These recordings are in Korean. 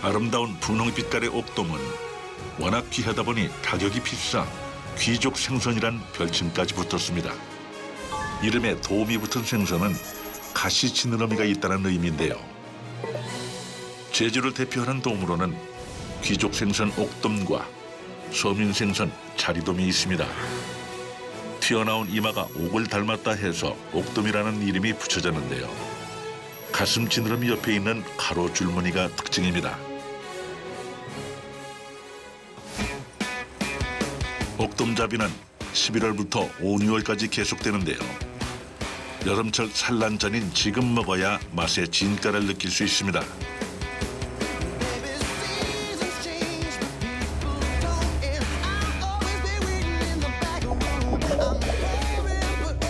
아름다운 분홍빛깔의 옥돔은 워낙 귀하다 보니 가격이 비싸 귀족 생선이란 별칭까지 붙었습니다. 이름에 돔이 붙은 생선은 가시 지느러미가 있다는 의미인데요. 제주를 대표하는 돔으로는 귀족 생선 옥돔과 서민 생선 자리돔이 있습니다. 튀어나온 이마가 옥을 닮았다 해서 옥돔이라는 이름이 붙여졌는데요. 가슴 지느러미 옆에 있는 가로 줄무늬가 특징입니다. 옥돔잡이는 11월부터 5, 6월까지 계속되는데요. 여름철 산란 전인 지금 먹어야 맛의 진가를 느낄 수 있습니다.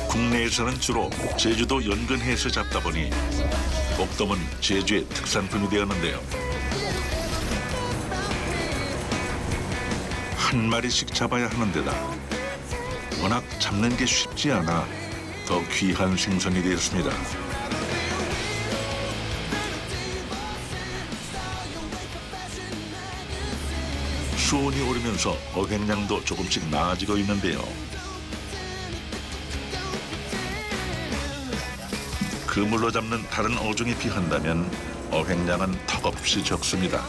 국내에서는 주로 제주도 연근해에서 잡다 보니 옥돔은 제주의 특산품이 되었는데요. 한 마리씩 잡아야 하는 데다 워낙 잡는 게 쉽지 않아 더 귀한 생선이 되었습니다. 수온이 오르면서 어획량도 조금씩 나아지고 있는데요. 그물로 잡는 다른 어종에 비한다면 어획량은 턱없이 적습니다.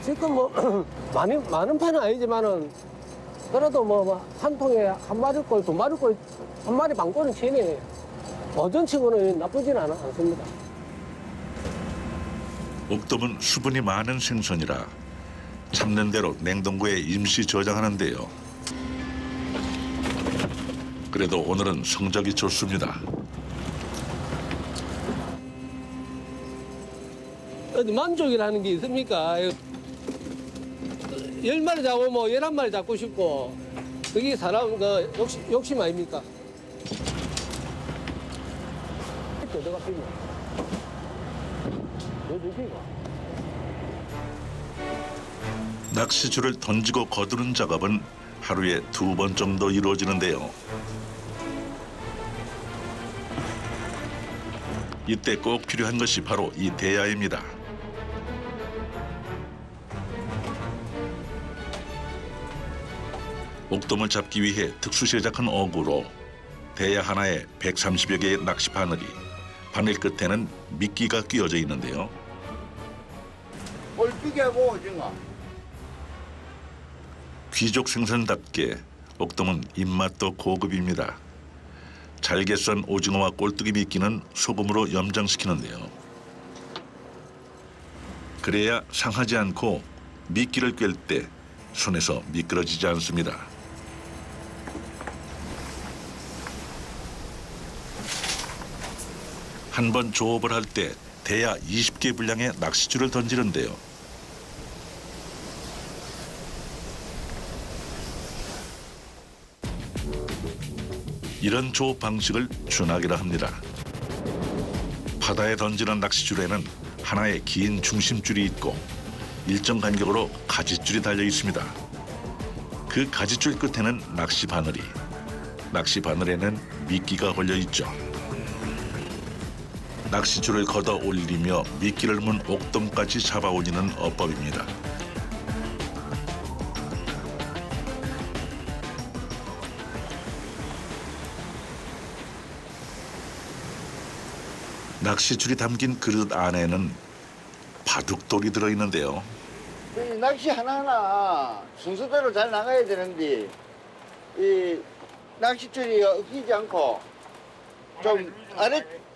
지금 뭐 많은 편은 아니지만은 그래도 뭐 한 통에 한 마리 꼴, 두 마리 꼴, 한 마리 반 꼴은 치네. 어전치고는 나쁘지는 않습니다. 옥돔은 수분이 많은 생선이라 잡는 대로 냉동고에 임시 저장하는데요. 그래도 오늘은 성적이 좋습니다. 어디 만족이라는 게 있습니까? 10마리 잡으면 뭐 11마리 잡고 싶고 그게 사람 그 욕심 아닙니까? 내가 피면 낚시줄을 던지고 거두는 작업은 하루에 2번 정도 이루어지는데요. 이때 꼭 필요한 것이 바로 이 대야입니다. 옥돔을 잡기 위해 특수 제작한 어구로 대야 하나에 130여 개의 낚시 바늘이, 바늘 끝에는 미끼가 끼워져 있는데요. 올피기하고 오징어. 귀족 생선답게 옥돔은 입맛도 고급입니다. 잘게 썬 오징어와 꼴뚜기 미끼는 소금으로 염장시키는데요. 그래야 상하지 않고 미끼를 꿰 때 손에서 미끄러지지 않습니다. 한 번 조업을 할 때 대야 20개 분량의 낚시줄을 던지는데요. 이런 조업 방식을 준학이라 합니다. 바다에 던지는 낚시줄에는 하나의 긴 중심줄이 있고 일정 간격으로 가지줄이 달려 있습니다. 그 가지줄 끝에는 낚시 바늘이, 낚시 바늘에는 미끼가 걸려 있죠. 낚시줄을 걷어 올리며 미끼를 문 옥돔까지 잡아 올리는 어법입니다. 낚시줄이 담긴 그릇 안에는 바둑돌이 들어있는데요. 이 낚시 하나하나 순서대로 잘 나가야 되는데 이 낚시줄이 엉키지 않고 좀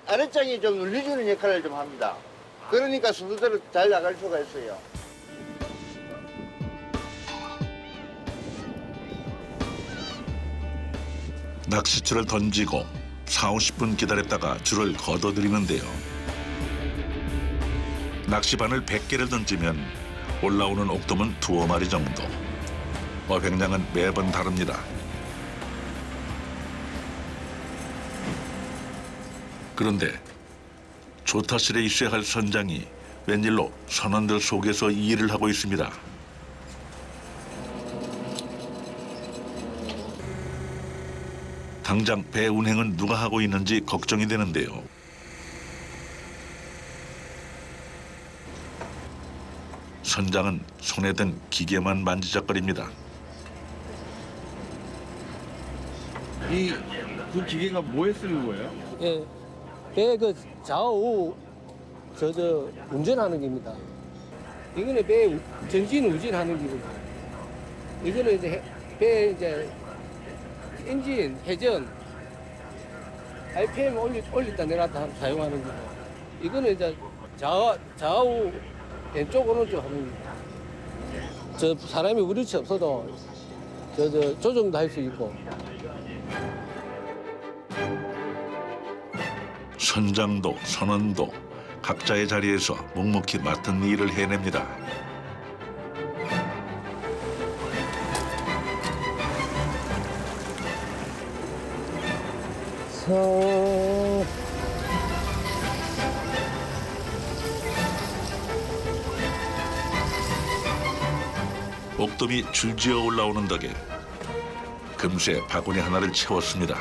아랫장이 좀 눌려주는 역할을 좀 합니다. 그러니까 순서대로 잘 나갈 수가 있어요. 낚시줄을 던지고 4, 50분 기다렸다가 줄을 걷어들이는데요. 낚시바늘 100개를 던지면 올라오는 옥돔은 2마리 정도. 어획량은 매번 다릅니다. 그런데 조타실에 있어야 할 선장이 웬일로 선원들 속에서 일을 하고 있습니다. 당장 배 운행은 누가 하고 있는지 걱정이 되는데요. 선장은 손에 든 기계만 만지작거립니다. 그 기계가 뭐에 쓰는 거예요? 예, 배 그 좌우 운전하는 겁니다. 이거는 배 전진 우진하는 기구죠. 이거는 이제 배 이제 엔진 회전 RPM 올렸다 내렸다 사용하는 거고, 이거는 이제 좌우 왼쪽 오른쪽 하는 겁니다. 저 사람이 우리치 없어도 조정도 할 수 있고. 선장도 선원도 각자의 자리에서 묵묵히 맡은 일을 해냅니다. 옥돔이 줄지어 올라오는 덕에 금세 바구니 하나를 채웠습니다.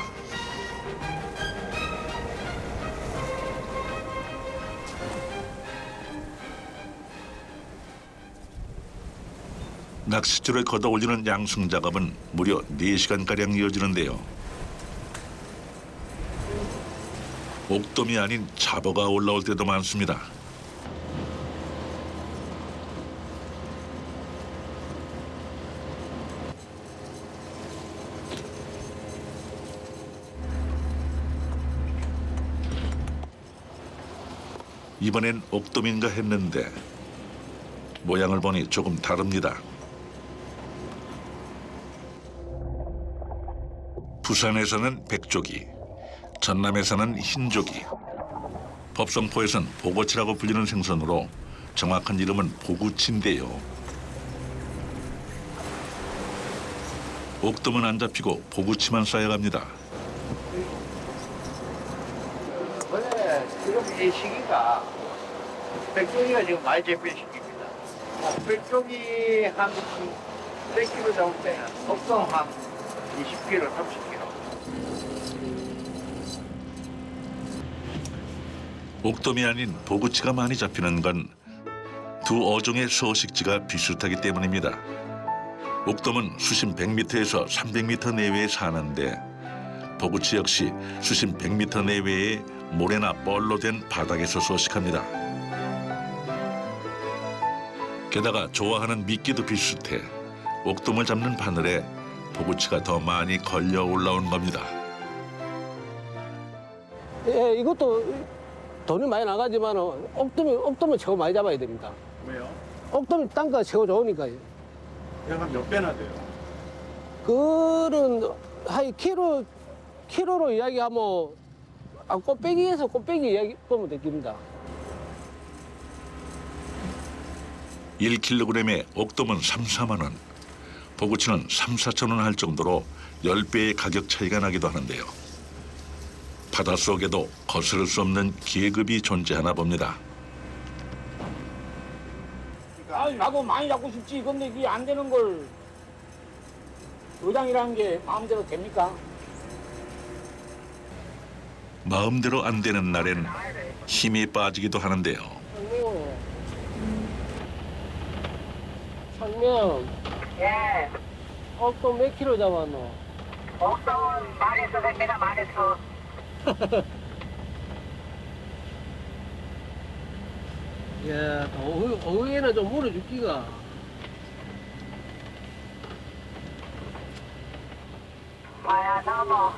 낚싯줄을 걷어 올리는 양승 작업은 무려 4시간가량 이어지는데요. 옥돔이 아닌 잡어가 올라올 때도 많습니다. 이번엔 옥돔인가 했는데 모양을 보니 조금 다릅니다. 부산에서는 백조기, 전남에서는 흰조기, 법성포에선 보고치라고 불리는 생선으로 정확한 이름은 보구치인데요. 옥돔은 안 잡히고 보구치만 쌓여갑니다. 원래 지금 이 시기가 백종이가 지금 많이 잡힌 시기입니다. 백종이 한 100kg 잡을 때는 독성 한 20kg, 30kg. 옥돔이 아닌 보구치가 많이 잡히는 건 두 어종의 서식지가 비슷하기 때문입니다. 옥돔은 수심 100m에서 300m 내외에 사는데 보구치 역시 수심 100m 내외의 모래나 뻘로 된 바닥에서 서식합니다. 게다가 좋아하는 미끼도 비슷해 옥돔을 잡는 바늘에 보구치가 더 많이 걸려 올라온 겁니다. 예, 이것도 돈이 많이 나가지만 옥돔을 최고 많이 잡아야 됩니다. 왜요? 옥돔이 단가가 최고 좋으니까요. 얘가 몇 배나 돼요? 그는 한 키로로 이야기하면 꽃배기에서 꽃배기 이야기 보면 되겠습니다. 1kg에 옥돔은 3, 4만 원, 보구치는 3, 4천 원 할 정도로 10배의 가격 차이가 나기도 하는데요. 바닷속에도 거스를 수 없는 계급이 존재하나 봅니다. 아니, 나도 많이 잡고 싶지. 근데 이게 안 되는 걸 의장이라는 게 마음대로 됩니까? 마음대로 안 되는 날엔 힘이 빠지기도 하는데요. 상명. 예, 옥돔 몇 킬로 잡았노? 옥돔은 만에서 됩니다, 만에서. 야, 오후에는 좀 물어줄기가. 마야 넘어.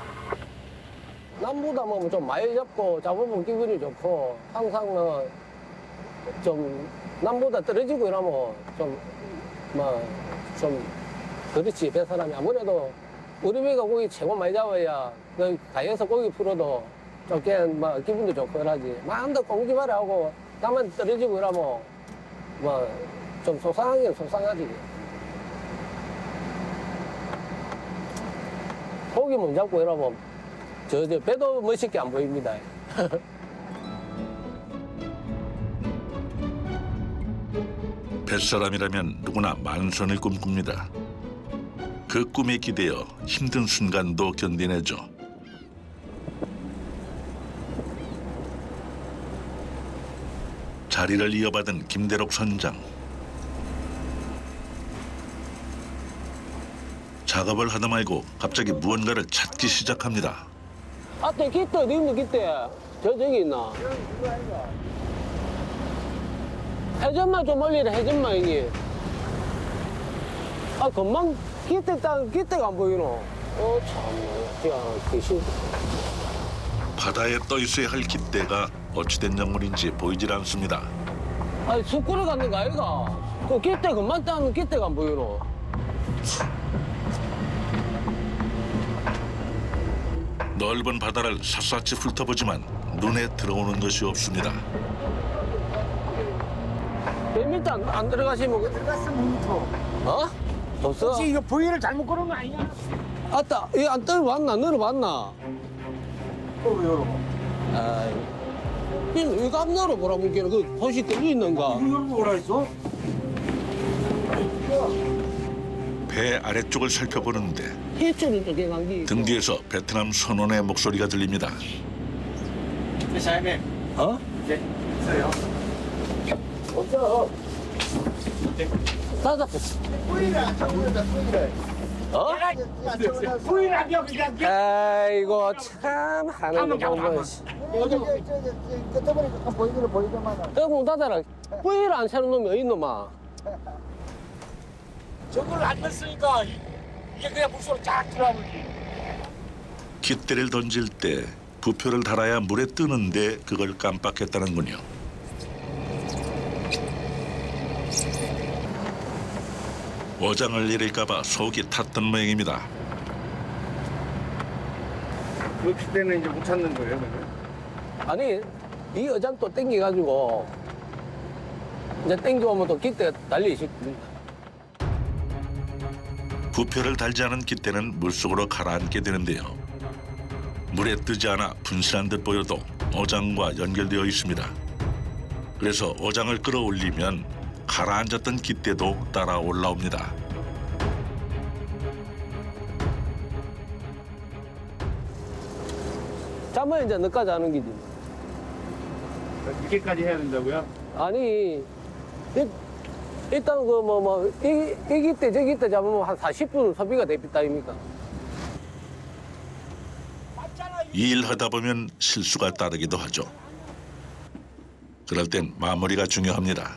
남보다 뭐 좀 많이 잡고 잡으면 기분이 좋고, 항상 좀 남보다 떨어지고 이러면 좀 그렇지. 배 사람이 아무래도 우리 배가 고기 최고 많이 잡아야 그 가에서 고기 풀어도 좀 기분도 좋고 이러지. 마음도 공기발에 하고 나만 떨어지고 이러면 좀 속상하긴 속상하지. 고기 못 잡고 이러면 저 배도 멋있게 안 보입니다. 뱃사람이라면 누구나 만선을 꿈꿉니다. 그 꿈에 기대어 힘든 순간도 견디내죠. 자리를 이어받은 김대록 선장. 작업을 하다 말고 갑자기 무언가를 찾기 시작합니다. 아따 기대 어디 있노 기대? 저기 있나? 해전만 좀 올리라 해전만 이게. 아 금방 기대가 안 보이노. 참, 야, 귀신. 바다에 떠 있어야 할 깃대가 어찌된 작물인지 보이질 않습니다. 아니 숯불을 갖는 거 아이가? 그 기대 금방 따면 기대가 안 보이노. 넓은 바다를 샅샅이 훑어보지만 눈에 들어오는 것이 없습니다. 몇 미터 안 들어가시면 들어갔으면 못 어? 없어? 혹시 이거 부위를 잘못 걸은 거 아니냐? 아따 이거 안 떨어봤나? 늘어봤나? 또 열어. 아이 이거 안 열어보라 문기는 그 도시 뚫려 있는가? 이거 열고 오라 했어? 배 아래쪽을 살펴보는데 해초는 또 개강기. 등 뒤에서 베트남 선원의 목소리가 들립니다. 사장님, 어? 이제 있어요. 없어. 따다. 뿌리를 안 쳐보는다, 뿌리를. 어? 안 쳐보는다. 부위를 안 비워 그냥. 아이고 참 하는 거 보면. 여기, 끝에보니 보이기는 보이더만. 떡문 닫아라. 뿌리를 안 차는 놈이 어디 놈아? 저걸 안 넣었으니까 이게 그냥 물속으로 쫙 들어가버리지. 깃대를 던질 때 부표를 달아야 물에 뜨는데 그걸 깜빡했다는군요. 어장을 잃을까봐 속이 탔던 모양입니다. 그때는 이제 못 찾는 거예요, 그러면? 아니 이 여장 또 땡겨가지고 이제 땡겨오면 또 기대가 달리 싶습니다. 부표를 달지 않은 깃대는 물속으로 가라앉게 되는데요. 물에 뜨지 않아 분실한 듯 보여도 어장과 연결되어 있습니다. 그래서 어장을 끌어올리면 가라앉았던 깃대도 따라 올라옵니다. 잠을 이제 늦까지 하는 기지. 이게까지 해야 된다고요? 아니 일단 이기 때 저기 때 잡으면 한 40분 소비가 됩니다 아닙니까? 이 일 하다 보면 실수가 따르기도 하죠. 그럴 땐 마무리가 중요합니다.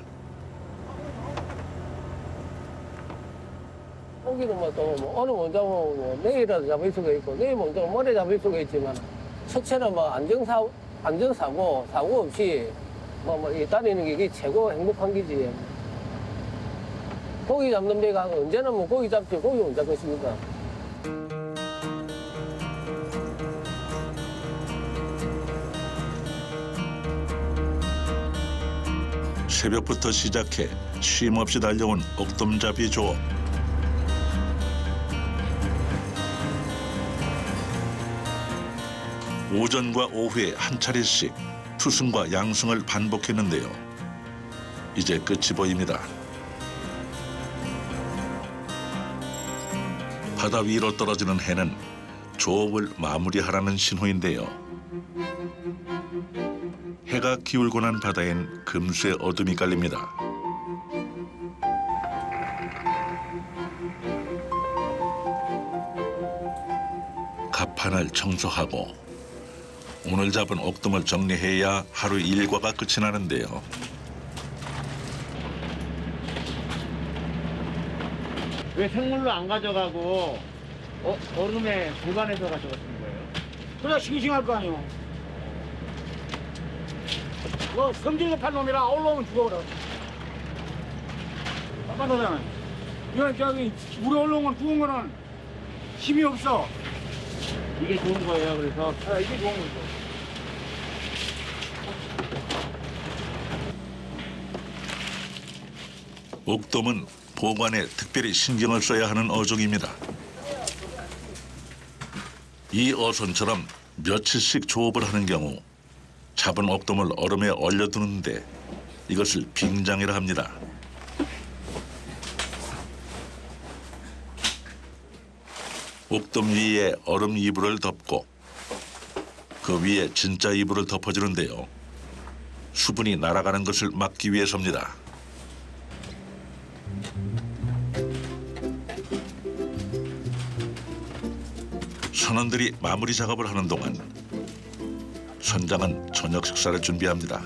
고기는 뭐 오늘 못 잡으면 뭐 내일이라도 잡을 수가 있고 내일 못 잡으면 모레 잡을 수가 있지만 첫째는 뭐 안전사고 사고 없이 이 다니는 게 이게 최고 행복한 기지. 고기 잡는 배가 언제나 뭐 고기 잡지 고기 못 잡겠습니까? 새벽부터 시작해 쉼 없이 달려온 옥돔잡이 조업. 오전과 오후에 한 차례씩 투승과 양승을 반복했는데요. 이제 끝이 보입니다. 바다 위로 떨어지는 해는 조업을 마무리하라는 신호인데요. 해가 기울고 난 바다엔 금세 어둠이 깔립니다. 갑판을 청소하고 오늘 잡은 옥돔을 정리해야 하루 일과가 끝이 나는데요. 왜 생물로 안 가져가고 얼음에 보관해서 가져갔던 거예요? 그래야 싱싱할 거 아니오. 뭐 섬질력한 놈이라 올라오면 죽어버려. 아빠너잖아. 이건 저기 물에 올라온 건 죽은 거는 힘이 없어. 이게 좋은 거예요, 그래서? 아, 이게 좋은 거죠. 옥돔은 보관에 특별히 신경을 써야 하는 어종입니다. 이 어선처럼 며칠씩 조업을 하는 경우 잡은 옥돔을 얼음에 얼려두는데 이것을 빙장이라 합니다. 옥돔 위에 얼음 이불을 덮고 그 위에 진짜 이불을 덮어주는데요. 수분이 날아가는 것을 막기 위해서입니다. 선원들이 마무리 작업을 하는 동안 선장은 저녁 식사를 준비합니다.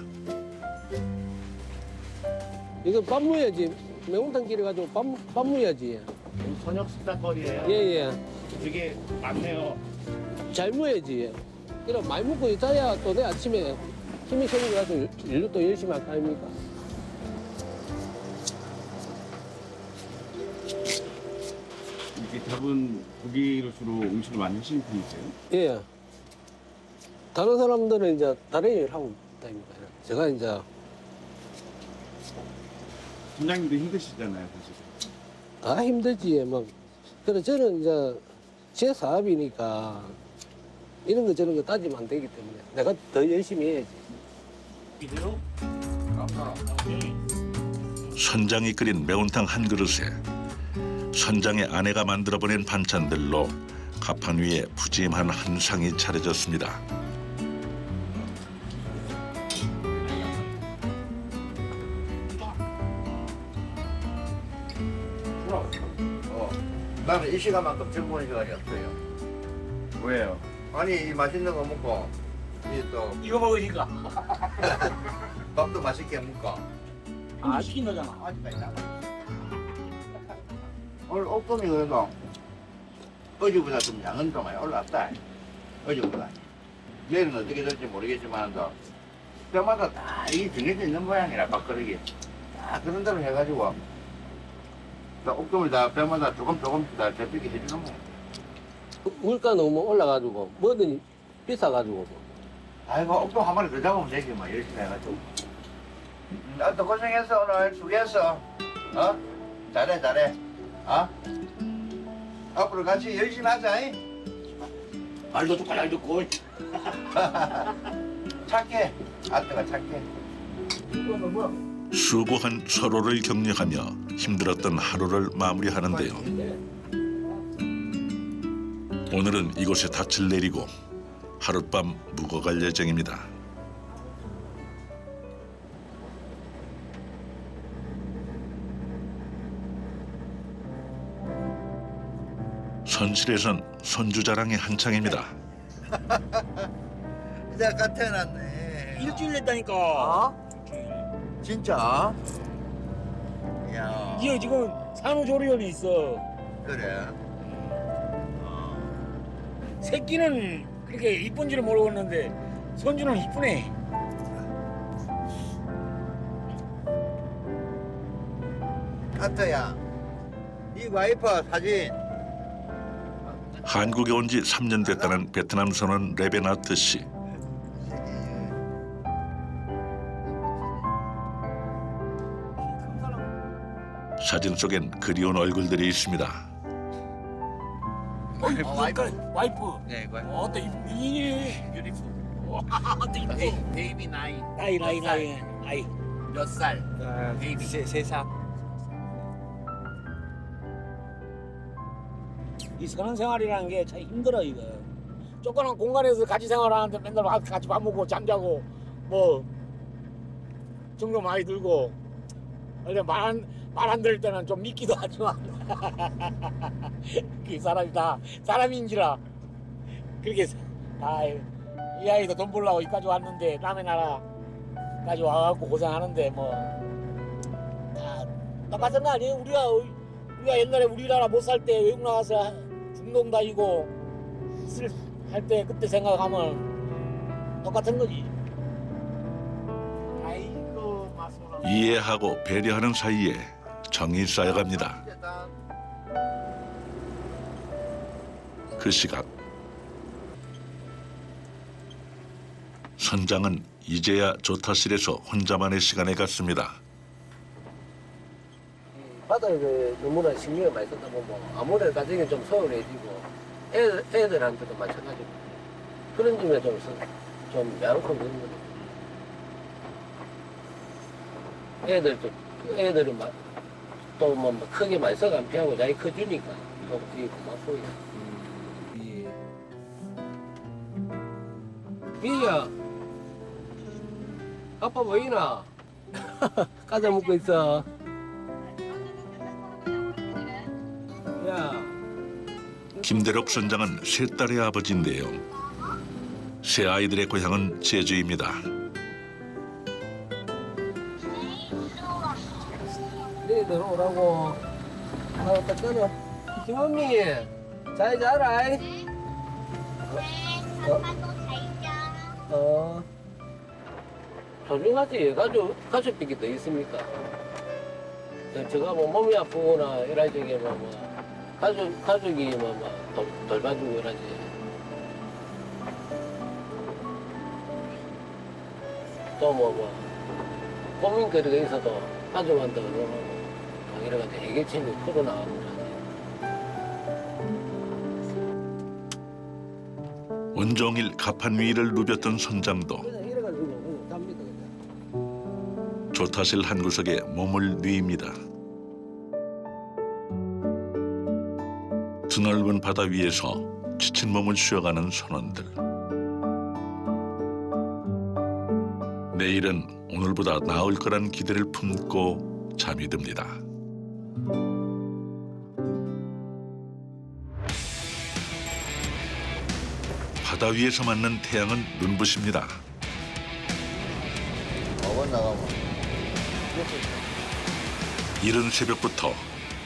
이거 밥 무야지. 매운탕 끓여가지고 밥 무야지. 저녁 식사거리예요. 예예. 되게 많네요. 잘 무야지. 이런 많이 먹고 있어야 또 내 아침에 힘이 생겨가지고 일도 또 열심히 할 거 아닙니까? 이렇게 잡은 고기로 주로 음식을 많이 하시는 편이세요? 예. 다른 사람들은 이제 다른 일을 하고 있다니까. 제가 이제 선장님도 힘드시잖아요, 사실. 다 힘들지. 막. 그래 저는 이제 제 사업이니까 이런 거 저런 거 따지면 안 되기 때문에 내가 더 열심히 해야지. 선장이 끓인 매운탕 한 그릇에 선장의 아내가 만들어 보낸 반찬들로 가판 위에 푸짐한 한 상이 차려졌습니다. 나는 이 시간만큼 정보는 시간이 없어요. 왜요? 아니 이 맛있는 거 먹고 또 이거 먹으니까 밥도 맛있게 먹고 아 시킨 거잖아. 아직까지 나. 오늘 옥돔이 그래도 어제보다 좀 양은 좀 많이 올랐다. 어제보다. 내일은 어떻게 될지 모르겠지만도 때마다 다 이게 정해져 있는 모양이라 밥그릇이 다 그런 대로 해가지고 다 옥돔을 다 때마다 조금씩 다 잡히게 해주는 거야. 물가 너무 올라가지고 뭐든 비싸가지고 뭐. 아이고 옥돔 한 마리 더 잡으면 되지 뭐 열심히 해가지고. 나도 고생했어 오늘 수고했어. 어? 잘해. 어? 앞으로 같이 열심히 하자. 잉? 말도 듣고 잘 듣고. 착해. 아빠가 착해. 수고한 서로를 격려하며 힘들었던 하루를 마무리하는데요. 오늘은 이곳에 닻을 내리고 하룻밤 묵어갈 예정입니다. 선실에선 손주 자랑이 한창입니다. 이제 아까 태어났네. 일주일 됐다니까. 어? 진짜? 야. 이게 지금 산후조리원에 있어. 그래. 새끼는 그렇게 이쁜지를 모르겠는데 손주는 이쁘네. 아트야. 이 와이프 사진. 한국에 온 지 3년 됐다는 베트남 선원 레베나트 씨. 사진 속엔 그리운 얼굴들이 있습니다. 와이프. 네, 와이프. 어때 이쁘니? 어때 이쁘? 베이비 나이 나이. 아이. 몇 살? 베이비 세 살. 이 선원생활이라는 게 참 힘들어 이거. 조그만 공간에서 같이 생활하는데 맨날 같이 밥 먹고 잠자고 뭐 정도 많이 들고 원래 말 안 들을 때는 좀 믿기도 하지만 그 사람이 다 사람인지라 그렇게 이 아이도 돈 벌려고 여기까지 왔는데 남의 나라까지 와갖고 고생하는데 뭐 다 똑같은 거 아니에요? 우리가 옛날에 우리나라 못 살 때 외국 나가서 중동 다니고 할 때 그때 생각하면 똑같은 거지. 아이고 마소라. 이해하고 배려하는 사이에 정이 쌓여갑니다. 그 시각 선장은 이제야 조타실에서 혼자만의 시간을 갖습니다. 바다에 너무나 신경을 많이 쓰다 보면 아무래도 가정이 좀 소홀해지고 애들한테도 마찬가지고 그런 점에 좀 양큼 그런 거죠. 애들은 또 뭐 크게 많이 써가 안 피하고 자기 커주니까 또 되게 고맙고요. 비야 아빠 보이나? 과자 먹고 있어. 야. 김대록 선장은 세 딸의 아버지인데요. 세 아이들의 고향은 제주입니다. 네, 들어오라고. 딱 끊어. 김원미, 잘 자라. 소중하지. 가족비기 더 있습니까? 제가 뭐 몸이 아프거나 이럴 적에 가족이 돌봐주고 이러지. 또 고민거리가 있어도 가족한테 이래가지고 해결책이 풀어나가고 그러지. 온종일 가판 위를 누볐던 선장도 그냥 이래가지고 갑니다 그냥. 조타실 한 구석에 몸을 뉘입니다. 드넓은 바다 위에서 지친 몸을 쉬어가는 선원들. 내일은 오늘보다 나을 거란 기대를 품고 잠이 듭니다. 바다 위에서 맞는 태양은 눈부십니다. 나가면. 이른 새벽부터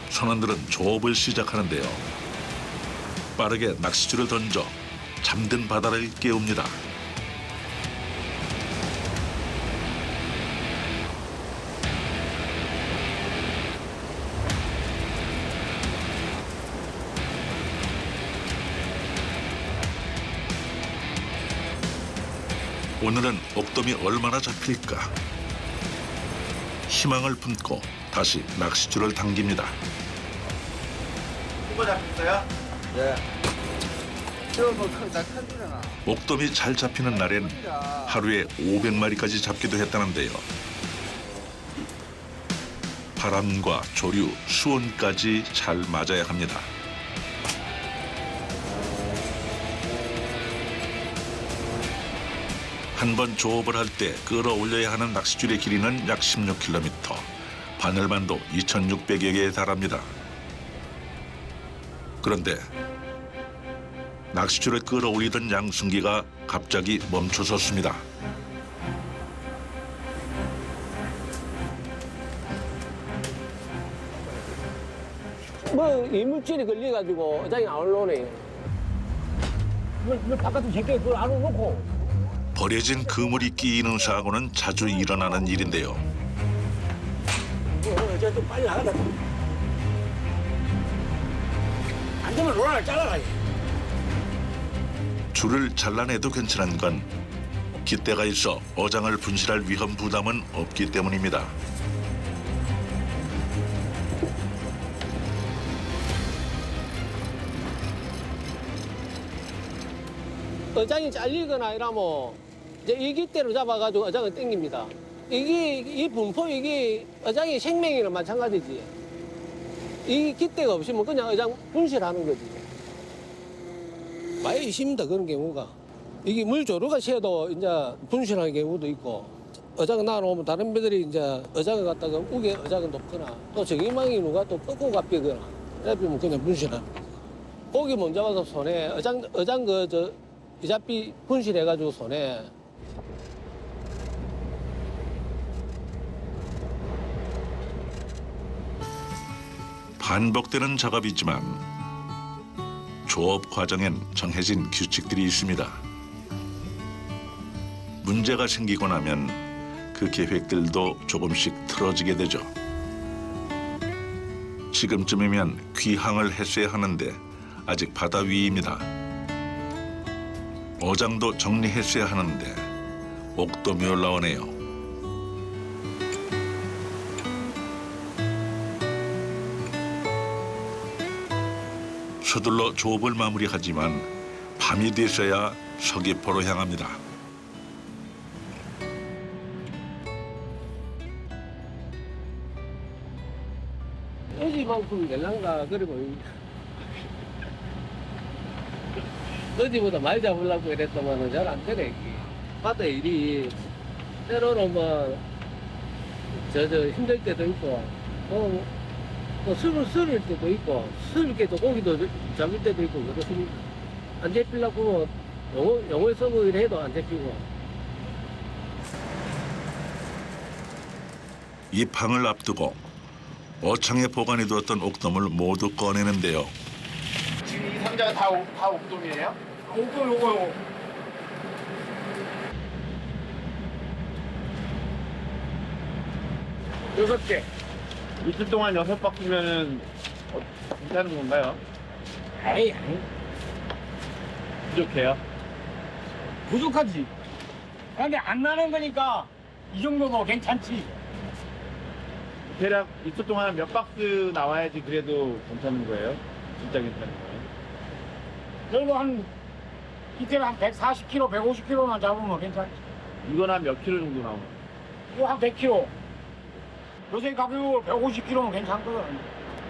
선원들은 조업을 시작하는데요. 빠르게 낚싯줄을 던져 잠든 바다를 깨웁니다. 오늘은 옥돔이 얼마나 잡힐까? 희망을 품고 다시 낚싯줄을 당깁니다. 이거 잡혔어요? 네. 저뭐다 큰일이나. 옥돔이 잘 잡히는 날엔 하루에 500마리까지 잡기도 했다는데요. 바람과 조류, 수온까지 잘 맞아야 합니다. 한 번 조업을 할 때 끌어올려야 하는 낚싯줄의 길이는 약 16km, 바늘만도 2,600여 개에 달합니다. 그런데 낚싯줄을 끌어올리던 양승기가 갑자기 멈춰섰습니다. 이물질이 걸려가지고 어장이 안 올라오네. 물 바깥에 제껴 그걸 안으로 놓고. 버려진 그물이 끼이는 사고는 자주 일어나는 일인데요. 이제 좀 빨리 나가자. 안 되면 로라를 잘라가지. 줄을 잘라내도 괜찮은 건 깃대가 있어 어장을 분실할 위험 부담은 없기 때문입니다. 어장이 잘리거나 이러면 이제 이 깃대로 잡아가지고 어장을 당깁니다. 이 분포 어장이 생명이랑 마찬가지지. 이 깃대가 없으면 그냥 어장 분실하는 거지. 많이 있습니다, 그런 경우가. 이게 물조류가 새도 이제 분실하는 경우도 있고, 어장 나오면 다른 배들이 이제 어장을 갖다가 우게 어장을 놓거나, 또 저기망이 누가 또 꺾고 갑비거나, 이러면 그냥 분실하는 거지. 고기 먼저 와서 손에, 어장 이잡비 분실해가지고 손에. 반복되는 작업이지만 조업 과정엔 정해진 규칙들이 있습니다. 문제가 생기고 나면 그 계획들도 조금씩 틀어지게 되죠. 지금쯤이면 귀향을 했어야 하는데 아직 바다 위입니다. 어장도 정리했어야 하는데 옥돔이 올라오네요. 서둘러 조업을 마무리하지만 밤이 되어야 서귀포로 향합니다. 어지만큼 될란가 그리고 어지보다 많이 잡으려고 이랬더만은 잘 안 되네. 이게. 바다 일이 때로는 뭐, 힘들 때도 있고, 또 술을 때도 있고, 술 때도 고기도 잡을 때도 있고, 그렇습니다. 안 잡히려고 영월 서고 해도 안 잡히고. 입항을 앞두고 어창에 보관해두었던 옥돔을 모두 꺼내는데요. 지금 이 상자가 다 옥돔이에요? 옥돔 요거요. 여섯 개. 이틀 동안 6박스면은 괜찮은 건가요? 에이, 부족해요? 부족하지. 근데 안 나는 거니까 이 정도도 괜찮지. 대략 이틀 동안 몇 박스 나와야지 그래도 괜찮은 거예요? 진짜 괜찮은 거예요? 그래도 한 이틀에 한 140kg, 150kg만 잡으면 괜찮지. 이건 한 몇 킬로 정도 나오나요? 이거 한 100kg. 요새 가격으로 150kg면 괜찮거든.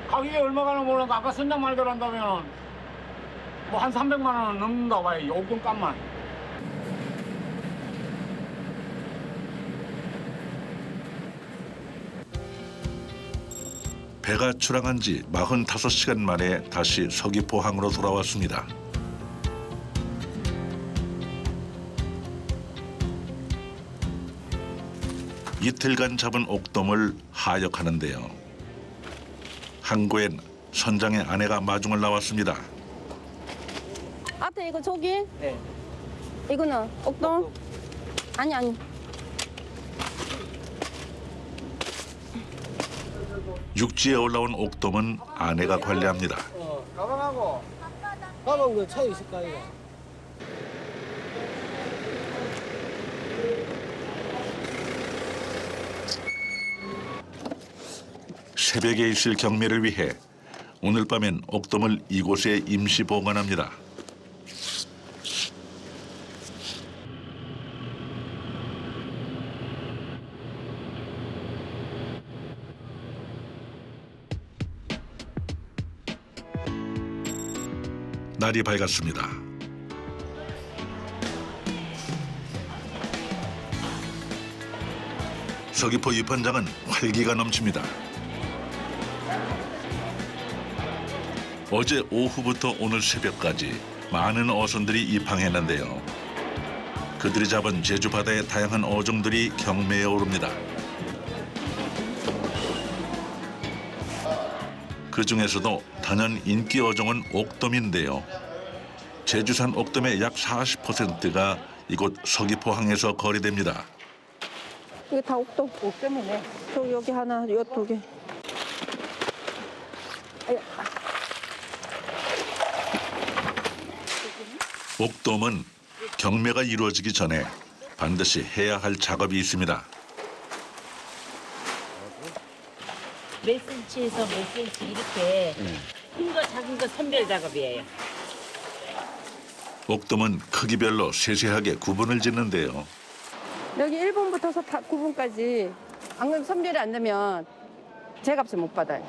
가격이 얼마 가나 모르는데 아까 선장 말대로 한다면 뭐 한 300만 원은 넘는다고 봐요. 요금 값만. 배가 출항한 지 45시간 만에 다시 서귀포항으로 돌아왔습니다. 이틀간 잡은 옥돔을 하역하는데요. 항구엔 선장의 아내가 마중을 나왔습니다. 아트 이거 조기? 네. 이거는 옥돔? 아니. 육지에 올라온 옥돔은 아내가 관리합니다. 가방하고, 가방 그 차에 있을까, 이거? 새벽에 있을 경매를 위해 오늘 밤엔 옥돔을 이곳에 임시 보관합니다. 날이 밝았습니다. 서귀포 입헌장은 활기가 넘칩니다. 어제 오후부터 오늘 새벽까지 많은 어선들이 입항했는데요. 그들이 잡은 제주 바다의 다양한 어종들이 경매에 오릅니다. 그 중에서도 단연 인기 어종은 옥돔인데요. 제주산 옥돔의 약 40%가 이곳 서귀포항에서 거래됩니다. 이게 다 옥돔이네. 여기 하나, 요 두 개. 옥돔은 경매가 이루어지기 전에 반드시 해야 할 작업이 있습니다. 몇 센치에서 몇 센치 이렇게 큰 거 작은 거 선별 작업이에요. 옥돔은 크기별로 세세하게 구분을 짓는데요. 여기 1번부터 9번까지 안 그래도 선별이 안 되면 제값을 못 받아요.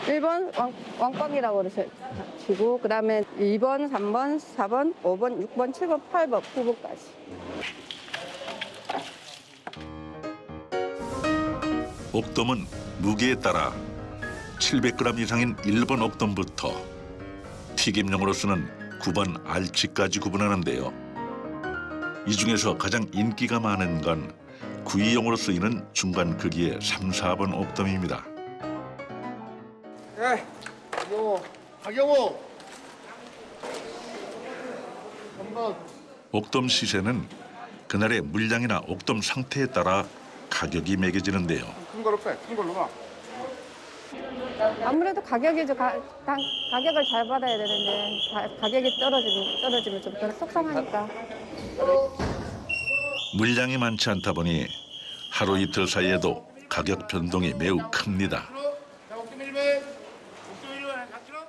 1번 왕꽝이라고 그러시고 그다음에 2번, 3번, 4번, 5번, 6번, 7번, 8번, 9번까지. 옥돔은 무게에 따라 700g 이상인 1번 옥돔부터 튀김용으로 쓰는 9번 알치까지 구분하는데요. 이 중에서 가장 인기가 많은 건 구이용으로 쓰이는 중간 크기의 3, 4번 옥돔입니다. 예, 박영호. 한번. 옥돔 시세는 그날의 물량이나 옥돔 상태에 따라 가격이 매겨지는데요. 큰 걸로 빼. 큰 걸로 가. 아무래도 가격이죠. 가격을 잘 받아야 되는데 가격이 떨어지면 좀 더 속상하니까. 물량이 많지 않다 보니 하루 이틀 사이에도 가격 변동이 매우 큽니다. 자, 옥돔 1번. 옥돔 1번 각 들어.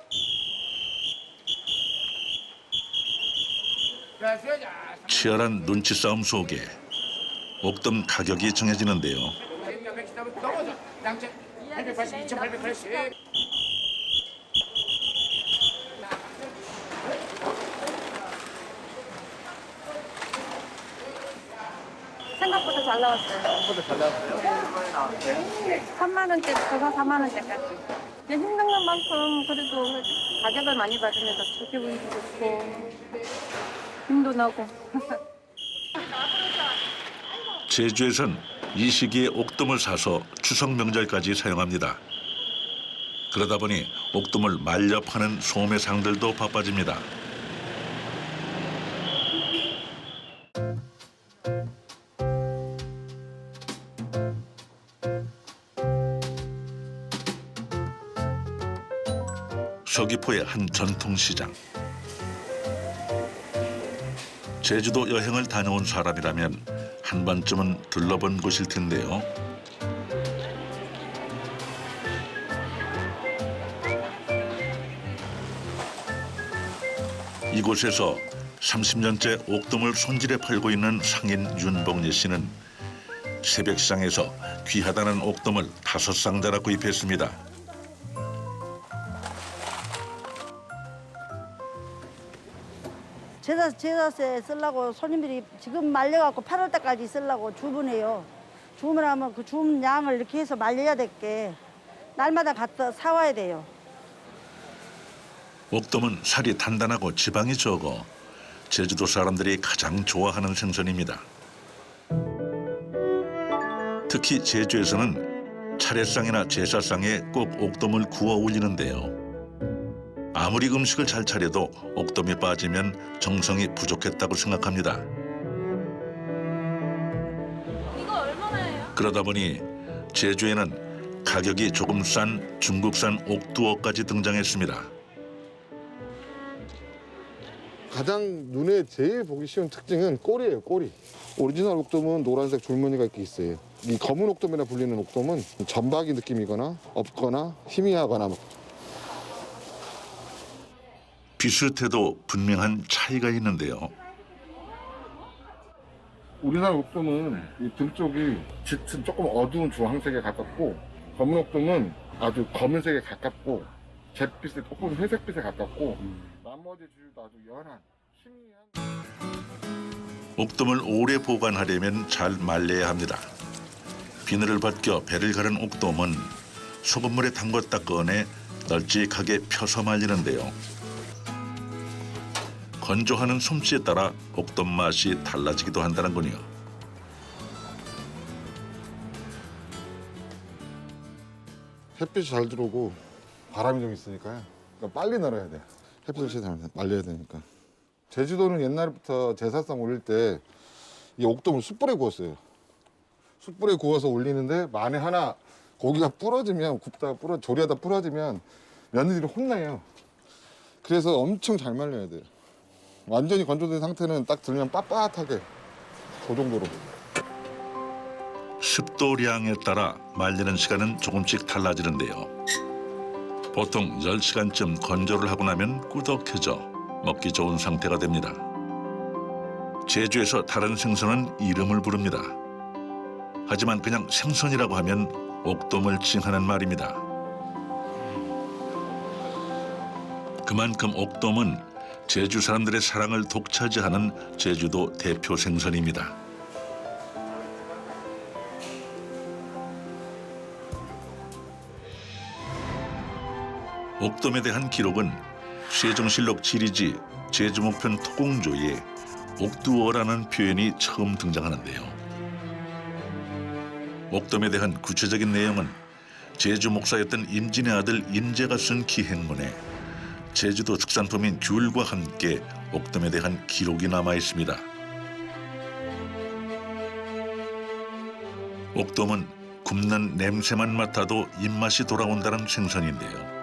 자, 수여자. 치열한 눈치 싸움 속에 옥돔 가격이 정해지는데요. 넘어져. 양채 880, 2,880. 생각보다 잘 나왔어요. 보다 잘 나왔어요? 3만 원대부터 4만 원대까지. 이제 힘든 만큼 그래도 가격을 많이 받으면서 기분도 좋고 힘도 나고. 제주에선 이 시기에 옥돔을 사서 추석 명절까지 사용합니다. 그러다 보니 옥돔을 말려 파는 소매상들도 바빠집니다. 서귀포의 한 전통시장. 제주도 여행을 다녀온 사람이라면 한 번쯤은 들러본 곳일 텐데요. 이곳에서 30년째 옥돔을 손질해 팔고 있는 상인 윤봉예 씨는 새벽 시장에서 귀하다는 옥돔을 5상자나 구입했습니다. 제사에 쓰려고 손님들이 지금 말려갖고 8월 때까지 쓰려고 주문해요. 주문하면 그 주문 양을 이렇게 해서 말려야 될게 날마다 갖다 사와야 돼요. 옥돔은 살이 단단하고 지방이 적어 제주도 사람들이 가장 좋아하는 생선입니다. 특히 제주에서는 차례상이나 제사상에 꼭 옥돔을 구워 올리는데요. 아무리 음식을 잘 차려도 옥돔이 빠지면 정성이 부족했다고 생각합니다. 이거 얼마나예요? 그러다 보니 제주에는 가격이 조금 싼 중국산 옥두어까지 등장했습니다. 가장 눈에 제일 보기 쉬운 특징은 꼬리예요, 꼬리. 오리지널 옥돔은 노란색 줄무늬가 이렇게 있어요. 이 검은 옥돔이라 불리는 옥돔은 점박이 느낌이거나 없거나 희미하거나 비슷해도 분명한 차이가 있는데요. 우리나라 옥돔은 이 등 쪽이 짙은 조금 어두운 주황색에 가깝고 검은 옥돔은 아주 검은색에 가깝고 잿빛에 조금 회색빛에 가깝고 나머지 주유도 아주 연한 희미한 옥돔을 오래 보관하려면 잘 말려야 합니다. 비늘을 벗겨 배를 가른 옥돔은 소금물에 담궜다 꺼내 널찍하게 펴서 말리는데요. 건조하는 솜씨에 따라 옥돔 맛이 달라지기도 한다는군요. 햇빛이 잘 들어오고 바람이 좀 있으니까요. 그러니까 빨리 널어야 돼요. 햇빛을 잘 말려야 되니까. 제주도는 옛날부터 제사상 올릴 때 이 옥돔을 숯불에 구웠어요. 숯불에 구워서 올리는데 만에 하나 고기가 부러지면 조리하다 부러지면 며느리들이 혼나요. 그래서 엄청 잘 말려야 돼요. 완전히 건조된 상태는 딱 들면 빳빳하게 그 정도로. 습도량에 따라 말리는 시간은 조금씩 달라지는데요. 보통 10시간쯤 건조를 하고 나면 꾸덕해져 먹기 좋은 상태가 됩니다. 제주에서 다른 생선은 이름을 부릅니다. 하지만 그냥 생선이라고 하면 옥돔을 칭하는 말입니다. 그만큼 옥돔은 제주 사람들의 사랑을 독차지하는 제주도 대표 생선입니다. 옥돔에 대한 기록은 세종실록 지리지 제주목편 토공조에 옥두어라는 표현이 처음 등장하는데요. 옥돔에 대한 구체적인 내용은 제주 목사였던 임진의 아들 임재가 쓴 기행문에 제주도 특산품인 귤과 함께 옥돔에 대한 기록이 남아 있습니다. 옥돔은 굽는 냄새만 맡아도 입맛이 돌아온다는 생선인데요.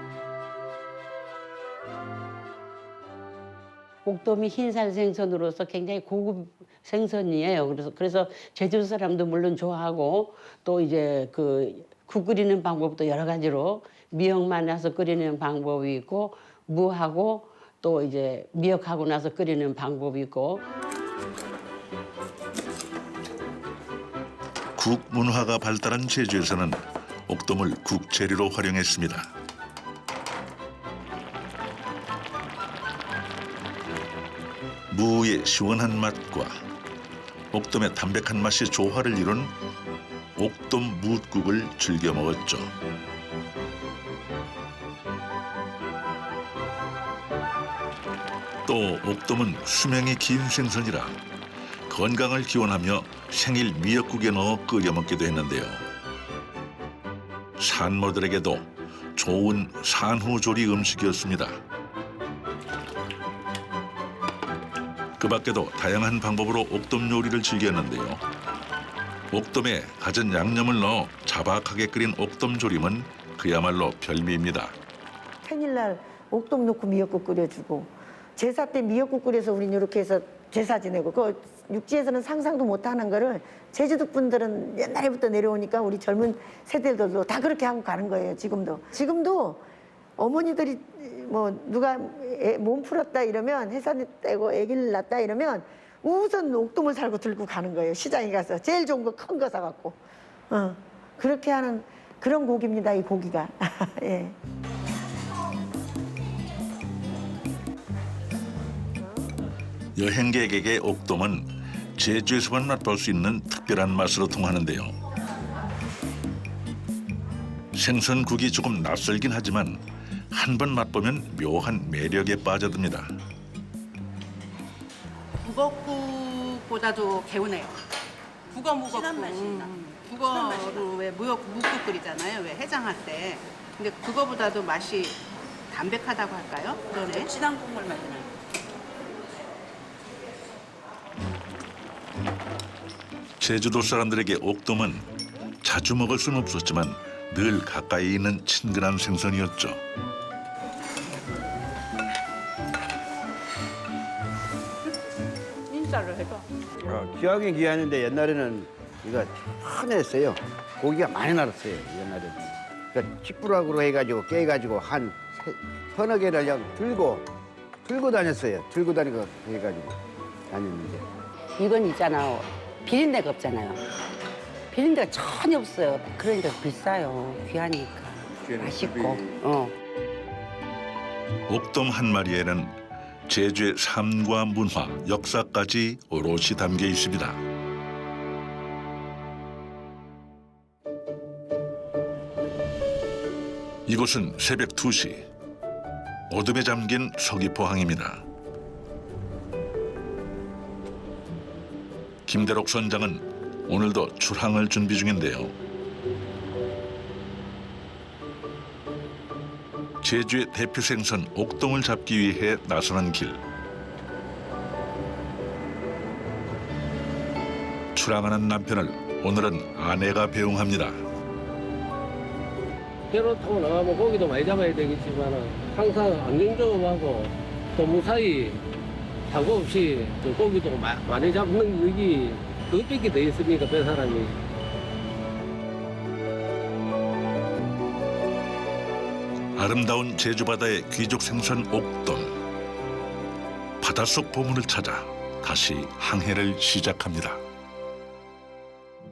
옥돔이 흰살 생선으로서 굉장히 고급 생선이에요. 그래서 제주 사람도 물론 좋아하고 또 이제 국 끓이는 방법도 여러 가지로 미역만 나서 끓이는 방법이 있고 무하고 또 이제 미역하고 나서 끓이는 방법이 있고. 국 문화가 발달한 제주에서는 옥돔을 국 재료로 활용했습니다. 무의 시원한 맛과 옥돔의 담백한 맛이 조화를 이룬 옥돔 무국을 즐겨 먹었죠. 또 옥돔은 수명이 긴 생선이라 건강을 기원하며 생일 미역국에 넣어 끓여 먹기도 했는데요. 산모들에게도 좋은 산후조리 음식이었습니다. 그 밖에도 다양한 방법으로 옥돔 요리를 즐겼는데요. 옥돔에 갖은 양념을 넣어 자박하게 끓인 옥돔 조림은 그야말로 별미입니다. 생일날 옥돔 넣고 미역국 끓여주고 제사 때 미역국 끓여서 우린 이렇게 해서 제사 지내고 그 육지에서는 상상도 못하는 거를 제주도 분들은 옛날부터 내려오니까 우리 젊은 세대들도 다 그렇게 하고 가는 거예요. 지금도 어머니들이 뭐 누가 몸 풀었다 이러면 해산 떼고 아기를 낳았다 이러면 우선 옥돔을 살고 들고 가는 거예요. 시장에 가서 제일 좋은 거 큰 거 사갖고 그렇게 하는 그런 고기입니다. 이 고기가. 예. 여행객에게 옥돔은 제주에서만 맛볼 수 있는 특별한 맛으로 통하는데요. 생선국이 조금 낯설긴 하지만 한 번 맛보면 묘한 매력에 빠져듭니다. 북어국보다도 개운해요. 북어 무겁고 북어로 왜 묵국 끓이잖아요. 왜 해장할 때. 근데 그거보다도 맛이 담백하다고 할까요? 그러네. 진한 국물 맛이 나요. 제주도 사람들에게 옥돔은 자주 먹을 수는 없었지만 늘 가까이 있는 친근한 생선이었죠. 인사를 해줘. 귀하긴 귀하는데 옛날에는 이거 흔했어요. 고기가 많이 날았어요. 옛날에는. 그러니까 칡부락으로 해가지고 깨가지고 한 서너 개를 그냥 들고 다녔어요. 들고 다니고 해가지고 다녔는데. 이건 있잖아요. 비린내가 없잖아요. 비린내가 전혀 없어요. 그러니까 비싸요. 귀하니까. 맛있고. 옥돔 한 마리에는 제주의 삶과 문화, 역사까지 오롯이 담겨 있습니다. 이곳은 새벽 2시. 어둠에 잠긴 서귀포항입니다. 김대록 선장은 오늘도 출항을 준비 중인데요. 제주의 대표 생선 옥돔을 잡기 위해 나서는 길. 출항하는 남편을 오늘은 아내가 배웅합니다. 배로 타고 나가면 고기도 많이 잡아야 되겠지만 항상 안경조업하고 또 무사히 사고 없이 고기도 많이 잡는 여기 그것밖에 더 있으니까 배 사람이. 아름다운 제주 바다의 귀족 생선 옥돔. 바닷속 보물을 찾아 다시 항해를 시작합니다.